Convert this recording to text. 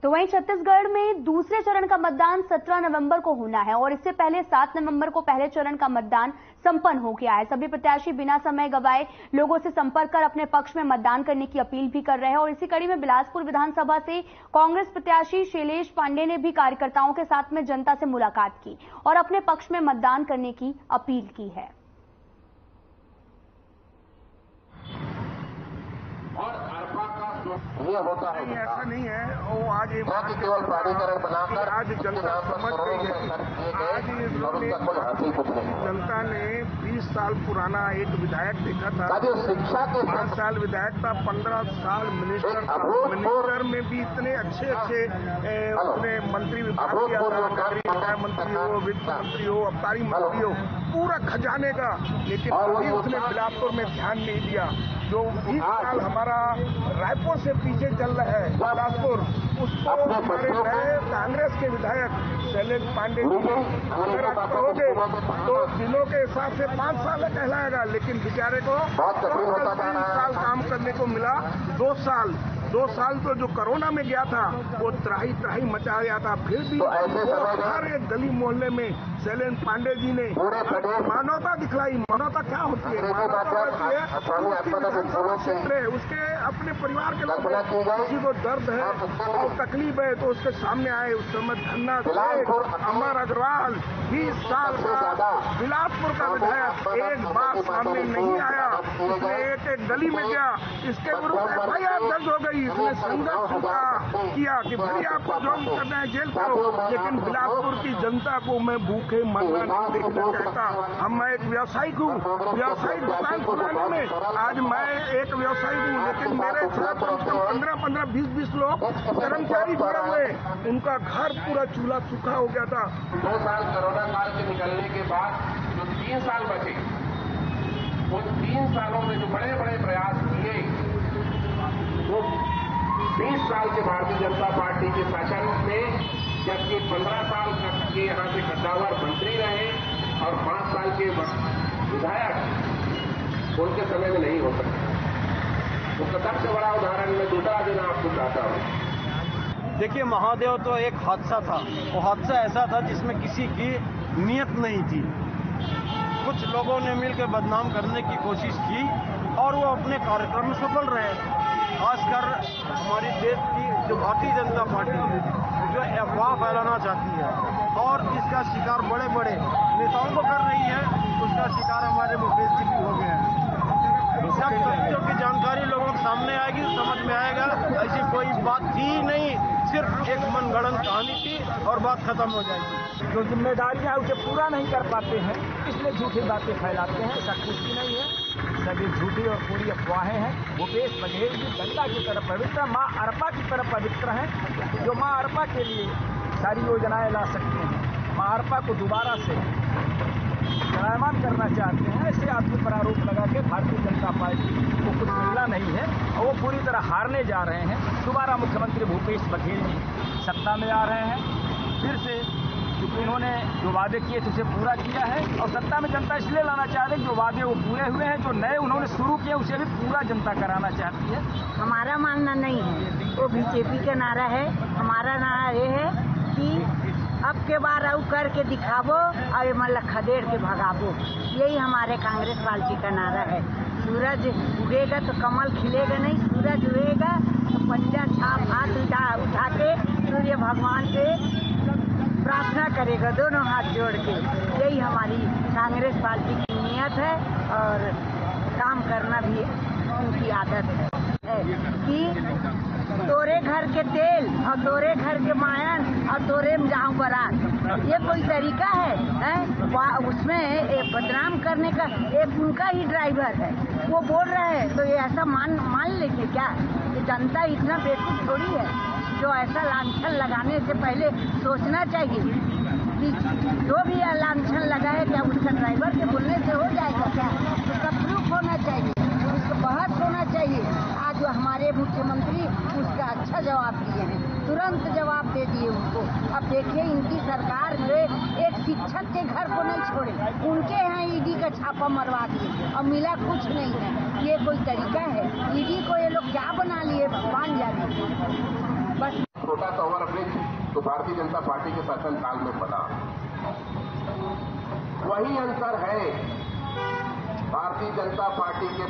तो वहीं छत्तीसगढ़ में दूसरे चरण का मतदान 17 नवंबर को होना है और इससे पहले 7 नवंबर को पहले चरण का मतदान संपन्न हो गया है। सभी प्रत्याशी बिना समय गवाए लोगों से संपर्क कर अपने पक्ष में मतदान करने की अपील भी कर रहे हैं और इसी कड़ी में बिलासपुर विधानसभा से कांग्रेस प्रत्याशी शैलेश पांडे ने भी कार्यकर्ताओं के साथ में जनता से मुलाकात की और अपने पक्ष में मतदान करने की अपील की है। ये होता है ऐसा नहीं है। वो आज केवल प्राधिकरण बनाकर आज जनता समझ गई है। आज जनता ने 20 साल पुराना एक विधायक देखा था, शिक्षा के 5 साल विधायक था, 15 साल मिनिस्टर था। मिनिस्टर में भी इतने अच्छे उसने मंत्री विभाग किया था, नगरीय मंत्री हो, वित्त मंत्री हो, आबकारी मंत्री हो, पूरा खजाने का। लेकिन अभी उसने बिलासपुर में ध्यान नहीं दिया। जो 20 साल हमारा रायपुर से पीछे चल रहा है बिलासपुर, उसको हमारे नए कांग्रेस के विधायक शैलेश पांडे जी अगर आप कहोगे तो दिनों के हिसाब से 5 साल कहलाएगा, लेकिन बेचारे को 3 साल काम करने को मिला। 2 साल तो जो कोरोना में गया था वो त्राही मचा गया था। फिर भी हर एक गली मोहल्ले में शैलेश पांडे जी ने मानवता दिखलाई। मानवता क्या होती है? उसके अपने परिवार के लोग किसी को दर्द है और तकलीफ है तो उसके सामने आए। उस समय धन्ना अमर अग्रवाल 20 साल का बिलासपुर का विधायक एक बार सामने नहीं आया। उसने एक गली में गया, इसके विरुद्ध FIR दर्ज हो गई। इसने संघर्ष किया कि भाई आपको जो करना है जेल करो, लेकिन बिलासपुर की जनता को मैं भूखे मरना नहीं देखना चाहता। मैं एक व्यवसायिक हूँ, व्यवसायिक दुकान खुलाने में आज मैं एक व्यवसायी हूँ, लेकिन मेरे साथ 15, 20 लोग कर्मचारी जुड़े हुए, उनका घर पूरा चूल्हा सूखा हो गया था। 2 साल कोरोना काल से निकलने के बाद जो 3 साल बचे, उन 3 सालों में जो बड़े बड़े प्रयास किए, वो 20 साल के भारतीय जनता पार्टी के शासन में, जबकि 15 साल के यहाँ से कद्दावर मंत्री रहे और 5 साल के विधायक उनके समय में नहीं हो सकता। उसका सबसे बड़ा उदाहरण मैं दूसरा देना आपको चाहता हूँ। देखिए, महादेव तो एक हादसा था। वो हादसा ऐसा था जिसमें किसी की नीयत नहीं थी। कुछ लोगों ने मिलकर बदनाम करने की कोशिश की और वो अपने कार्यक्रम में सफल रहे। खासकर हमारी देश की जो भारतीय जनता पार्टी जो अफवाह फैलाना चाहती है और इसका शिकार बड़े बड़े नेताओं को कर रही है, उसका शिकार हमारे मुकेश जी भी हो गए हैं। जब तथ्यों की जानकारी लोगों के सामने आएगी तो समझ में आएगा ऐसी कोई बात थी नहीं, सिर्फ एक मनगढ़ंत कहानी थी और बात खत्म हो जाएगी। जो जिम्मेदारियां उसे पूरा नहीं कर पाते हैं, इसलिए झूठी बातें फैलाते हैं। ऐसा कुछ भी नहीं है, सभी झूठी और पूरी अफवाहें हैं। भूपेश बघेल जी गंगा की तरफ पवित्र, माँ अरपा की तरफ पवित्र हैं, जो माँ अरपा के लिए सारी योजनाएं ला सकते हैं। माँ अरपा को दोबारा से चलायमान करना चाहते हैं। ऐसे आदमी पर आरोप लगा के भारतीय जनता पार्टी को कुछ मिलना नहीं है और वो पूरी तरह हारने जा रहे हैं। दोबारा मुख्यमंत्री भूपेश बघेल जी सत्ता में आ रहे हैं फिर से, क्योंकि उन्होंने जो वादे किए थे उसे पूरा किया है और सत्ता में जनता इसलिए लाना चाहते हैं जो वादे वो पूरे हुए हैं, जो नए उन्होंने शुरू किए उसे भी पूरा जनता कराना चाहती है। हमारा मानना नहीं है, वो बीजेपी का नारा है। हमारा नारा ये है कि अब के बार आऊ करके दिखावो और मतलब खदेड़ के भगावो। यही हमारे कांग्रेस पार्टी का नारा है। सूरज उगेगा तो कमल खिलेगा नहीं, सूरज उगेगा तो पंजा छाप हाथ उठा के सूर्य भगवान से प्रार्थना करेगा दोनों हाथ जोड़ के। यही हमारी कांग्रेस पार्टी की नीयत है और काम करना भी उनकी आदत है कि तोरे घर के तेल और तोरे घर के मायन और तोरे में जाऊं बारात। ये कोई तरीका है? उसमें एक बदनाम करने का एक उनका ही ड्राइवर है, वो बोल रहे हैं तो ये ऐसा मान लेंगे क्या? ये जनता इतना बेवकूफ थोड़ी है। जो ऐसा लांछन लगाने से पहले सोचना चाहिए कि जो भी लांछन लगाए क्या उसका ड्राइवर के बोलने से हो जाएगा क्या? उसका प्रूफ होना चाहिए, उसका बहस होना चाहिए। आज जो हमारे मुख्यमंत्री उसका अच्छा जवाब दिए हैं, तुरंत जवाब दे दिए उनको। अब देखिए इनकी सरकार में एक शिक्षक के घर को नहीं छोड़े, उनके यहाँ ईडी का छापा मरवा दिए और मिला कुछ नहीं है। ये कोई तरीका है? ईडी को ये लोग क्या बना लिए भगवान जाने। बस छोटा भारतीय जनता पार्टी के शासनकाल में बना। वही अंतर है भारतीय जनता पार्टी के